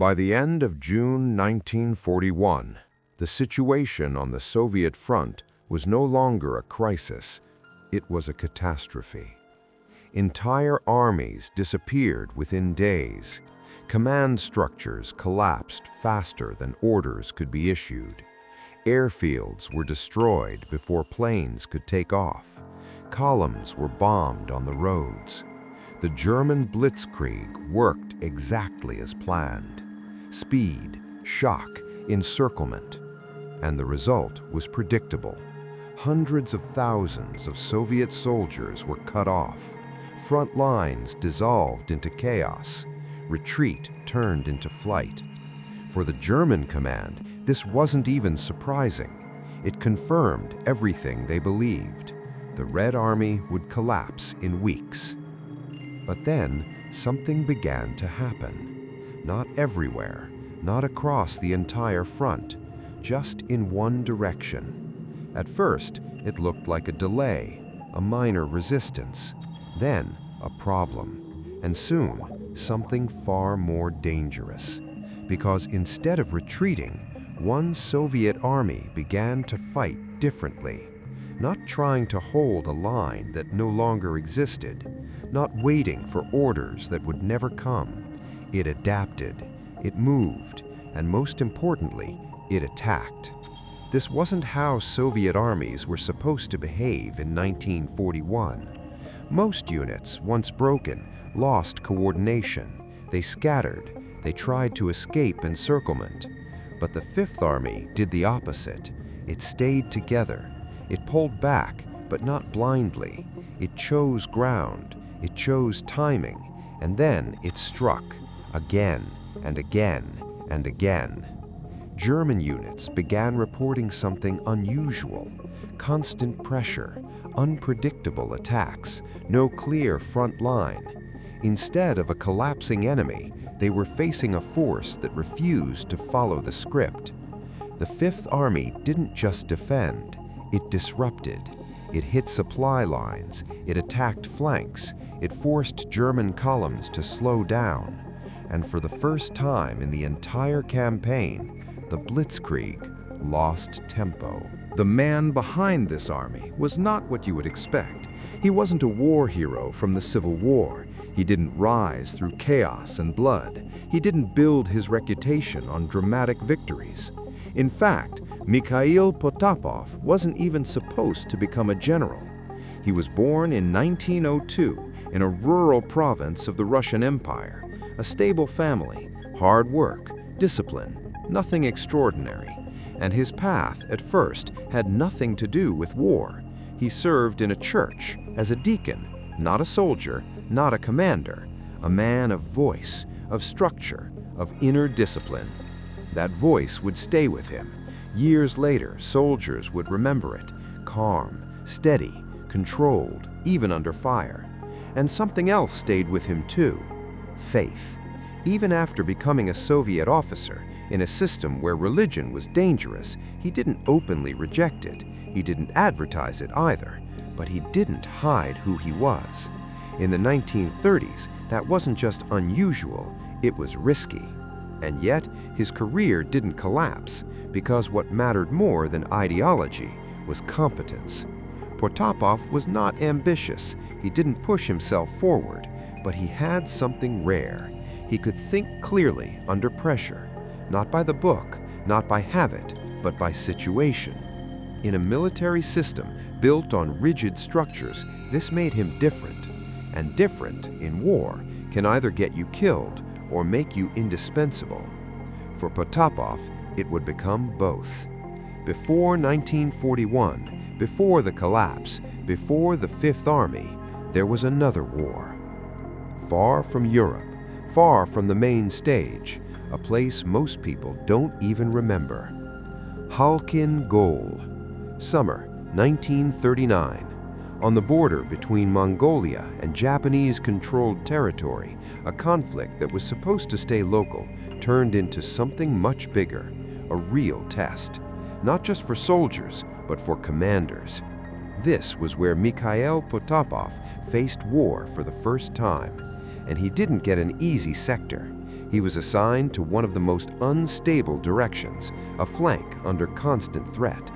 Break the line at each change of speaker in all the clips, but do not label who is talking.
By the end of June 1941, the situation on the Soviet front was no longer a crisis, it was a catastrophe. Entire armies disappeared within days. Command structures collapsed faster than orders could be issued. Airfields were destroyed before planes could take off. Columns were bombed on the roads. The German Blitzkrieg worked exactly as planned. Speed, shock, encirclement. And the result was predictable. Hundreds of thousands of Soviet soldiers were cut off. Front lines dissolved into chaos. Retreat turned into flight. For the German command, this wasn't even surprising. It confirmed everything they believed. The Red Army would collapse in weeks. But then, something began to happen. Not everywhere, not across the entire front, just in one direction. At first, it looked like a delay, a minor resistance, then a problem, and soon something far more dangerous. Because instead of retreating, one Soviet army began to fight differently, not trying to hold a line that no longer existed, not waiting for orders that would never come. It adapted, it moved, and most importantly, it attacked. This wasn't how Soviet armies were supposed to behave in 1941. Most units, once broken, lost coordination. They scattered. They tried to escape encirclement. But the Fifth Army did the opposite. It stayed together. It pulled back, but not blindly. It chose ground. It chose timing. And then it struck, again and again and again. German units began reporting something unusual: constant pressure, unpredictable attacks, no clear front line. Instead of a collapsing enemy, they were facing a force that refused to follow the script. The Fifth Army didn't just defend, it disrupted. It hit supply lines, it attacked flanks, it forced German columns to slow down. And for the first time in the entire campaign, the Blitzkrieg lost tempo.
The man behind this army was not what you would expect. He wasn't a war hero from the Civil War. He didn't rise through chaos and blood. He didn't build his reputation on dramatic victories. In fact, Mikhail Potapov wasn't even supposed to become a general. He was born in 1902 in a rural province of the Russian Empire. A stable family, hard work, discipline, nothing extraordinary. And his path, at first, had nothing to do with war. He served in a church as a deacon, not a soldier, not a commander, a man of voice, of structure, of inner discipline. That voice would stay with him. Years later, soldiers would remember it, calm, steady, controlled, even under fire. And something else stayed with him too: faith. Even after becoming a Soviet officer, in a system where religion was dangerous, he didn't openly reject it. He didn't advertise it either, but he didn't hide who he was. In the 1930s, that wasn't just unusual, it was risky. And yet, his career didn't collapse, because what mattered more than ideology was competence. Potapov was not ambitious. He didn't push himself forward, but he had something rare. He could think clearly under pressure. Not by the book, not by habit, but by situation. In a military system built on rigid structures, this made him different. And different, in war, can either get you killed or make you indispensable. For Potapov, it would become both. Before 1941, before the collapse, before the Fifth Army, there was another war. Far from Europe, far from the main stage, a place most people don't even remember. Khalkhin Gol, summer 1939. On the border between Mongolia and Japanese-controlled territory, a conflict that was supposed to stay local turned into something much bigger, a real test. Not just for soldiers, but for commanders. This was where Mikhail Potapov faced war for the first time. And he didn't get an easy sector.
He was assigned to one of the most unstable directions, a flank under constant threat.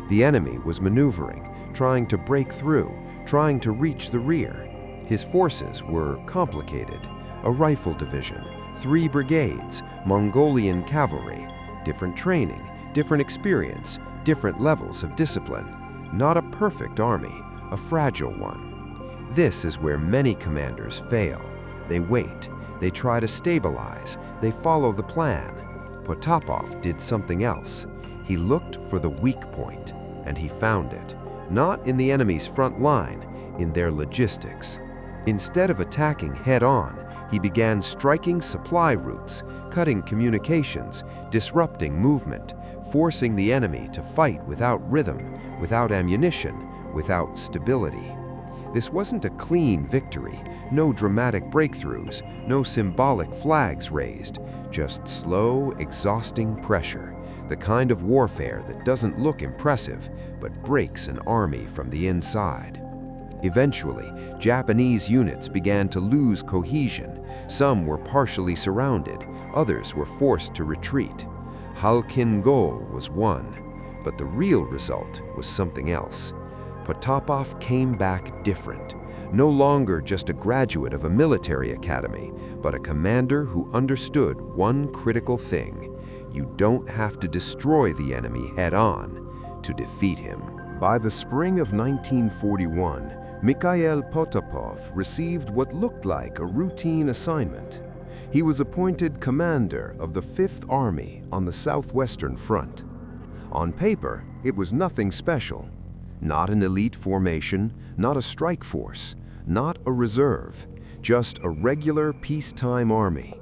The enemy was maneuvering, trying to break through, trying to reach the rear. His forces were complicated. A rifle division, 3 brigades, Mongolian cavalry, different training, different experience, different levels of discipline. Not a perfect army, a fragile one. This is where many commanders fail. They wait, they try to stabilize, they follow the plan. Potapov did something else. He looked for the weak point, and he found it. Not in the enemy's front line, in their logistics. Instead of attacking head-on, he began striking supply routes, cutting communications, disrupting movement, forcing the enemy to fight without rhythm, without ammunition, without stability. This wasn't a clean victory, no dramatic breakthroughs, no symbolic flags raised, just slow, exhausting pressure, the kind of warfare that doesn't look impressive, but breaks an army from the inside. Eventually, Japanese units began to lose cohesion. Some were partially surrounded, others were forced to retreat. Halkin-Gol was won, but the real result was something else. Potapov came back different, no longer just a graduate of a military academy, but a commander who understood one critical thing: you don't have to destroy the enemy head-on to defeat him.
By the spring of 1941, Mikhail Potapov received what looked like a routine assignment. He was appointed commander of the 5th Army on the Southwestern Front. On paper, it was nothing special. Not an elite formation, not a strike force, not a reserve, just a regular peacetime army.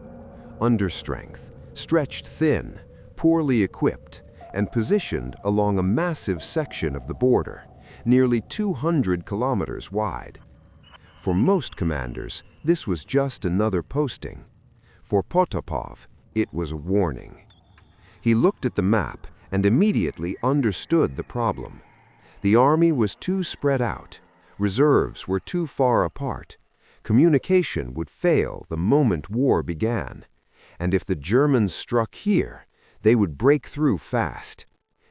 Understrength, stretched thin, poorly equipped, and positioned along a massive section of the border, nearly 200 kilometers wide. For most commanders, this was just another posting. For Potapov, it was a warning. He looked at the map and immediately understood the problem. The army was too spread out, reserves were too far apart, communication would fail the moment war began, and if the Germans struck here, they would break through fast.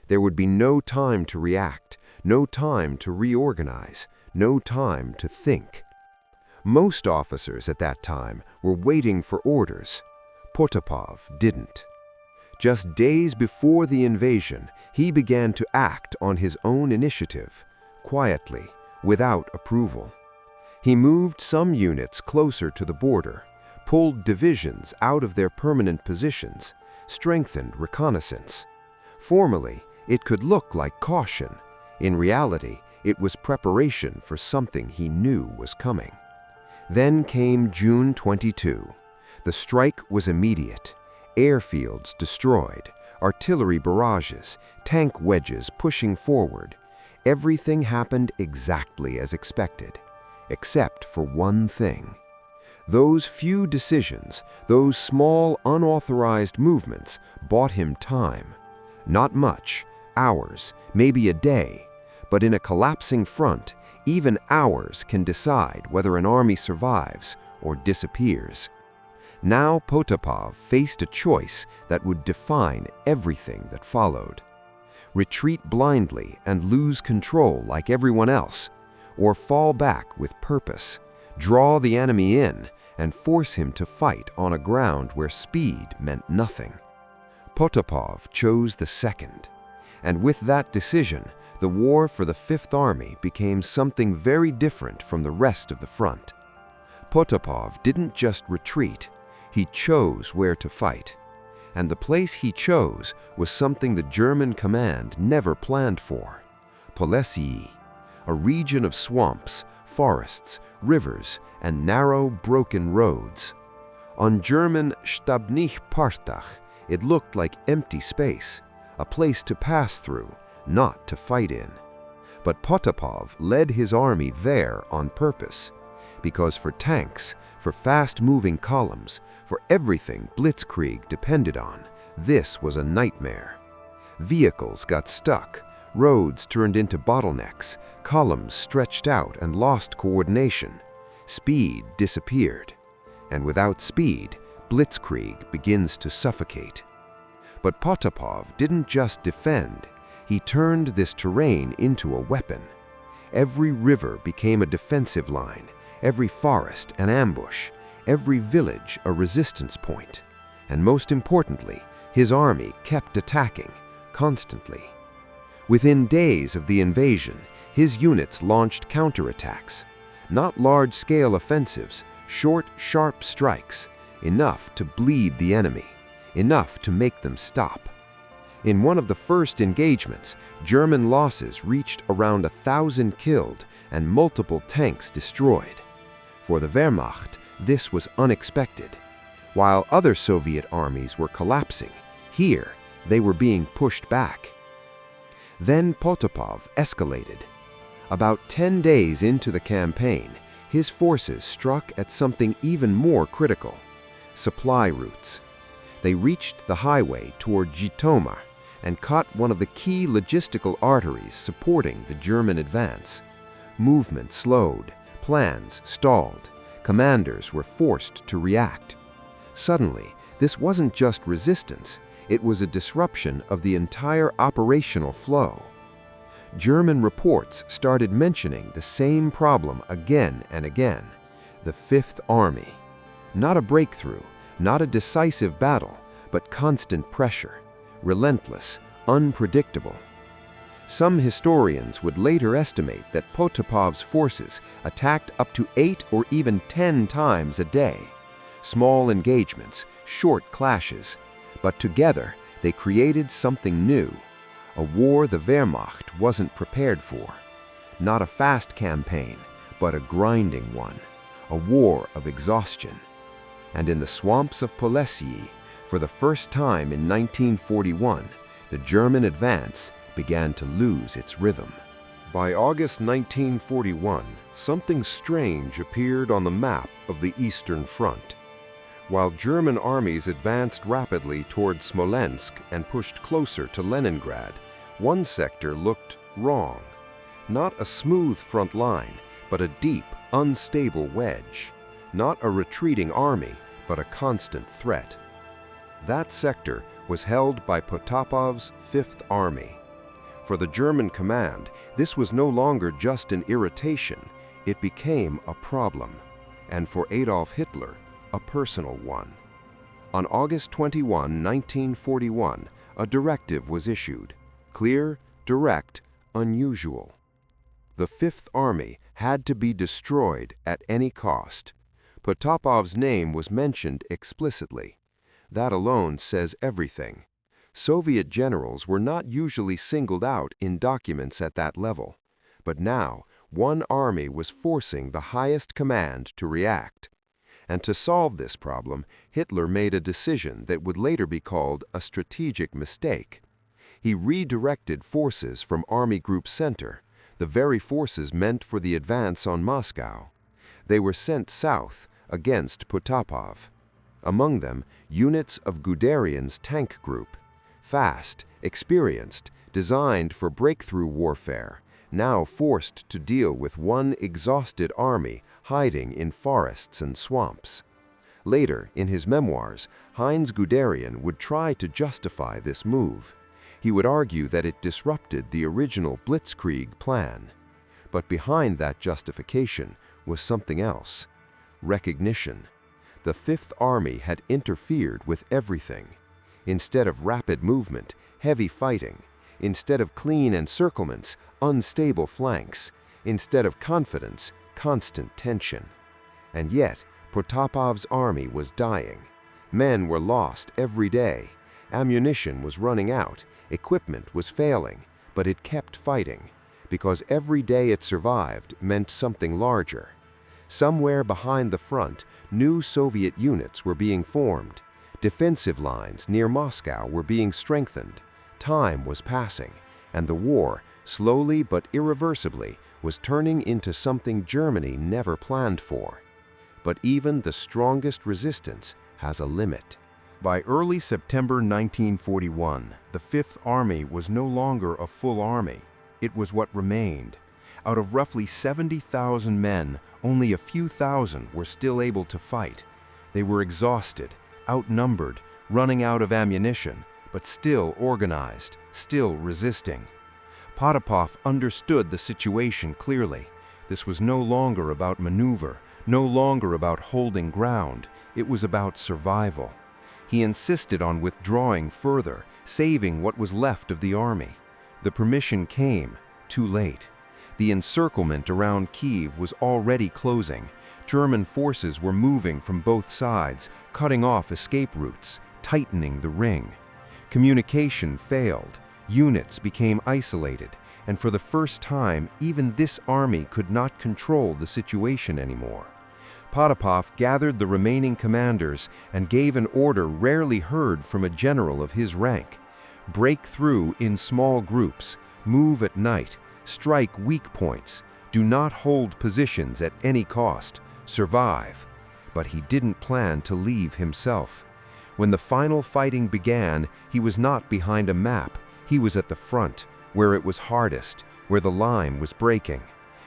There would be no time to react, no time to reorganize, no time to think. Most officers at that time were waiting for orders. Potapov didn't. Just days before the invasion, he began to act on his own initiative, quietly, without approval. He moved some units closer to the border, pulled divisions out of their permanent positions, strengthened reconnaissance. Formally, it could look like caution. In reality, it was preparation for something he knew was coming. Then came June 22. The strike was immediate. Airfields destroyed, artillery barrages, tank wedges pushing forward. Everything happened exactly as expected, except for one thing. Those few decisions, those small unauthorized movements, bought him time. Not much, hours, maybe a day, but in a collapsing front, even hours can decide whether an army survives or disappears. Now Potapov faced a choice that would define everything that followed. Retreat blindly and lose control like everyone else, or fall back with purpose, draw the enemy in, and force him to fight on a ground where speed meant nothing. Potapov chose the second, and with that decision, the war for the 5th Army became something very different from the rest of the front. Potapov didn't just retreat, he chose where to fight. And the place he chose was something the German command never planned for: Polessie, a region of swamps, forests, rivers, and narrow, broken roads. On German Stabnich Partach, it looked like empty space, a place to pass through, not to fight in. But Potapov led his army there on purpose, because for tanks, for fast-moving columns, for everything Blitzkrieg depended on, this was a nightmare. Vehicles got stuck, roads turned into bottlenecks, columns stretched out and lost coordination. Speed disappeared. And without speed,
Blitzkrieg begins to suffocate. But Potapov didn't just defend, he turned this terrain into a weapon. Every river became a defensive line, every forest an ambush, every village a resistance point. And most importantly, his army kept attacking, constantly. Within days of the invasion, his units launched counterattacks. Not large-scale offensives, short, sharp strikes, enough to bleed the enemy, enough to make them stop. In one of the first engagements, German losses reached around 1,000 killed and multiple tanks destroyed. For the Wehrmacht, this was unexpected. While other Soviet armies were collapsing, here they were being pushed back. Then Potapov escalated. About 10 days into the campaign, his forces struck at something even more critical: supply routes. They reached the highway toward Zhytomyr and caught one of the key logistical arteries supporting the German advance. Movement slowed, plans stalled, commanders were forced to react. Suddenly, this wasn't just resistance, it was a disruption of the entire operational flow. German reports started mentioning the same problem again and again: the Fifth Army. Not a breakthrough, not a decisive battle, but constant pressure, relentless, unpredictable. Some historians would later estimate that Potapov's forces attacked up to 8 or even 10 times a day. Small engagements, short clashes, but together they created something new, a war the Wehrmacht wasn't prepared for. Not a fast campaign, but a grinding one, a war of exhaustion. And in the swamps of Polesye, for the first time in 1941, the German advance began to lose its rhythm. By August 1941, something strange appeared on the map of the Eastern Front. While German armies advanced rapidly toward Smolensk and pushed closer to Leningrad, one sector looked wrong. Not a smooth front line, but a deep, unstable wedge. Not a retreating army, but a constant threat. That sector was held by Potapov's Fifth Army. For the German command, this was no longer just an irritation, it became a problem. And for Adolf Hitler, a personal one. On August 21, 1941, a directive was issued. Clear, direct, unusual. The Fifth Army had to be destroyed at any cost. Potapov's name was mentioned explicitly. That alone says everything. Soviet generals were not usually singled out in documents at that level. But now, one army was forcing the highest command to react. And to solve this problem, Hitler made a decision that would later be called a strategic mistake. He redirected forces from Army Group Center, the very forces meant for the advance on Moscow. They were sent south against Potapov. Among them, units of Guderian's tank group. Fast, experienced, designed for breakthrough warfare, now forced to deal with one exhausted army hiding in forests and swamps. Later, in his memoirs, Heinz Guderian would try to justify this move. He would argue that it disrupted the original Blitzkrieg plan. But behind that justification was something else: recognition. The Fifth Army had interfered with everything. Instead of rapid movement, heavy fighting. Instead of clean encirclements, unstable flanks. Instead of confidence, constant tension. And yet, Potapov's army was dying. Men were lost every day. Ammunition was running out. Equipment was failing. But it kept fighting, because every day it survived meant something larger. Somewhere behind the front, new Soviet units were being formed. Defensive lines near Moscow were being strengthened. Time was passing, and the war, slowly but irreversibly, was turning into something Germany never planned for. But even the strongest resistance has a limit. By early September 1941, the Fifth Army was no longer a full army. It was what remained. Out of roughly 70,000 men, only a few thousand were still able to fight. They were exhausted,
outnumbered, running out of ammunition, but still organized, still resisting. Potapov understood the situation clearly. This was no longer about maneuver, no longer about holding ground. It was about survival. He insisted on withdrawing further, saving what was left of the army. The permission came, too late. The encirclement around Kiev was already closing. German forces were moving from both sides, cutting off escape routes, tightening the ring. Communication failed. Units became isolated, and for the first time, even this army could not control the situation anymore. Potapov gathered the remaining commanders and gave an order rarely heard from a general of his rank. Break through in small groups, move at night, strike weak points, do not hold positions at any cost, survive. But he didn't plan to leave himself. When the final fighting began, he was not behind a map. He was at the front, where it was hardest, where the line was breaking.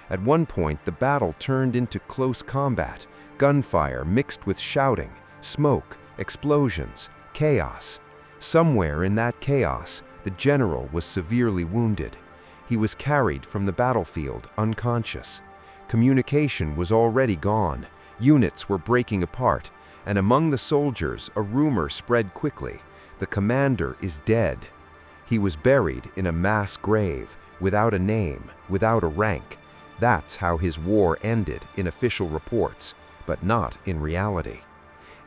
At one point, the battle turned into close combat, gunfire mixed with shouting, smoke, explosions, chaos. Somewhere in that chaos, the general was severely wounded. He was carried from the battlefield unconscious. Communication was already gone. Units were breaking apart, and among the soldiers, a rumor spread quickly. The commander is dead. He was buried in a mass grave, without a name, without a rank. That's how his war ended in official reports, but not in reality.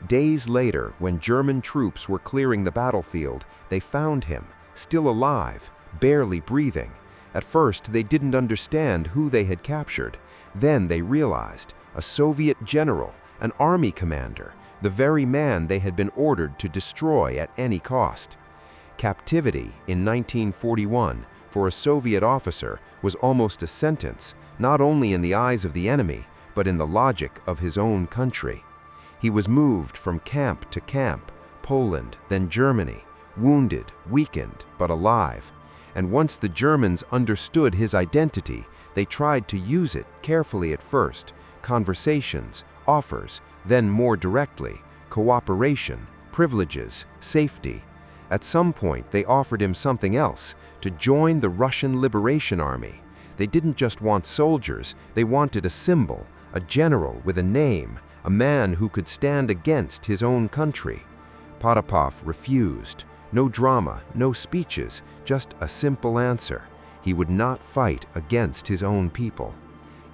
Days later, when German troops were clearing the battlefield, they found him, still alive, barely breathing. At first, they didn't understand who they had captured. Then they realized, a Soviet general, an army commander, the very man they had been ordered to destroy at any cost. Captivity in 1941 for a Soviet officer was almost a sentence, not only in the eyes of the enemy, but in the logic of his own country. He was moved from camp to camp, Poland, then Germany, wounded, weakened, but alive. And once the Germans understood his identity, they tried to use it carefully at first, conversations, offers, then more directly, cooperation, privileges, safety. At some point, they offered him something else, to join the Russian Liberation Army. They didn't just want soldiers, they wanted a symbol, a general with a name, a man who could stand against his own country. Potapov refused. No drama, no speeches, just a simple answer. He would not fight against his own people.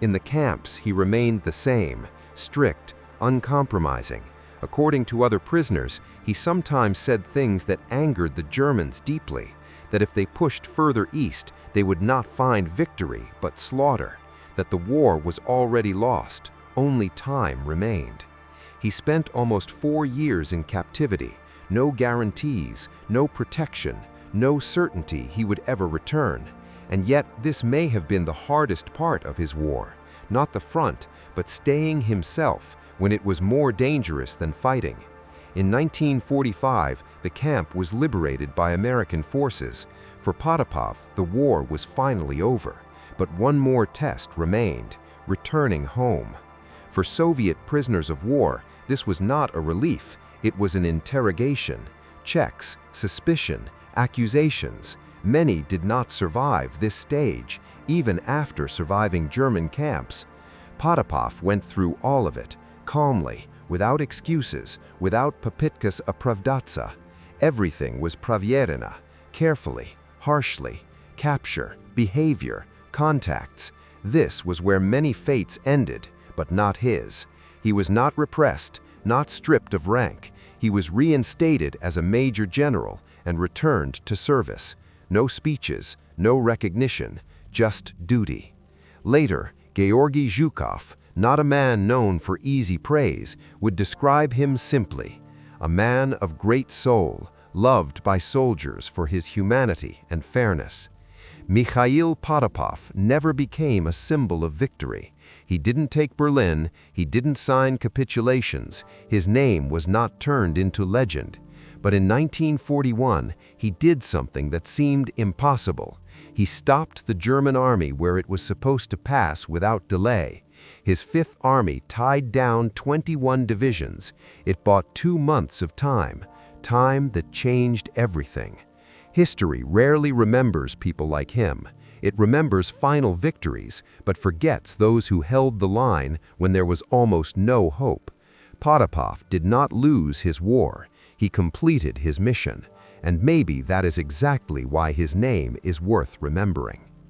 In the camps, he remained the same, strict, uncompromising. According to other prisoners, he sometimes said things that angered the Germans deeply, that if they pushed further east, they would not find victory but slaughter, that the war was already lost, only time remained. He spent almost 4 years in captivity, no guarantees, no protection, no certainty he would ever return. And yet this may have been the hardest part of his war, not the front, but staying himself when it was more dangerous than fighting. In 1945, the camp was liberated by American forces. For Potapov, the war was finally over, but one more test remained, returning home. For Soviet prisoners of war, this was not a relief, it was an interrogation. Checks, suspicion, accusations. Many did not survive this stage, even after surviving German camps. Potapov went through all of it, calmly, without excuses, without papitkas opravdаться. Everything was pravierena, carefully, harshly. Capture, behavior, contacts. This was where many fates ended, but not his. He was not repressed, not stripped of rank. He was reinstated as a major general and returned to service. No speeches, no recognition, just duty. Later, Georgy Zhukov, not a man known for easy praise, would describe him simply, a man of great soul, loved by soldiers for his humanity and fairness. Mikhail Potapov never became a symbol of victory. He didn't take Berlin, he didn't sign capitulations, his name was not turned into legend. But in 1941, he did something that seemed impossible. He stopped the German army where it was supposed to pass without delay.
His Fifth Army tied down 21 divisions. It bought 2 months of time that changed everything. History rarely remembers people like him. It remembers final victories, but forgets those who held the line when there was almost no hope. Potapov did not lose his war. He completed his mission. And maybe that is exactly why his name is worth remembering.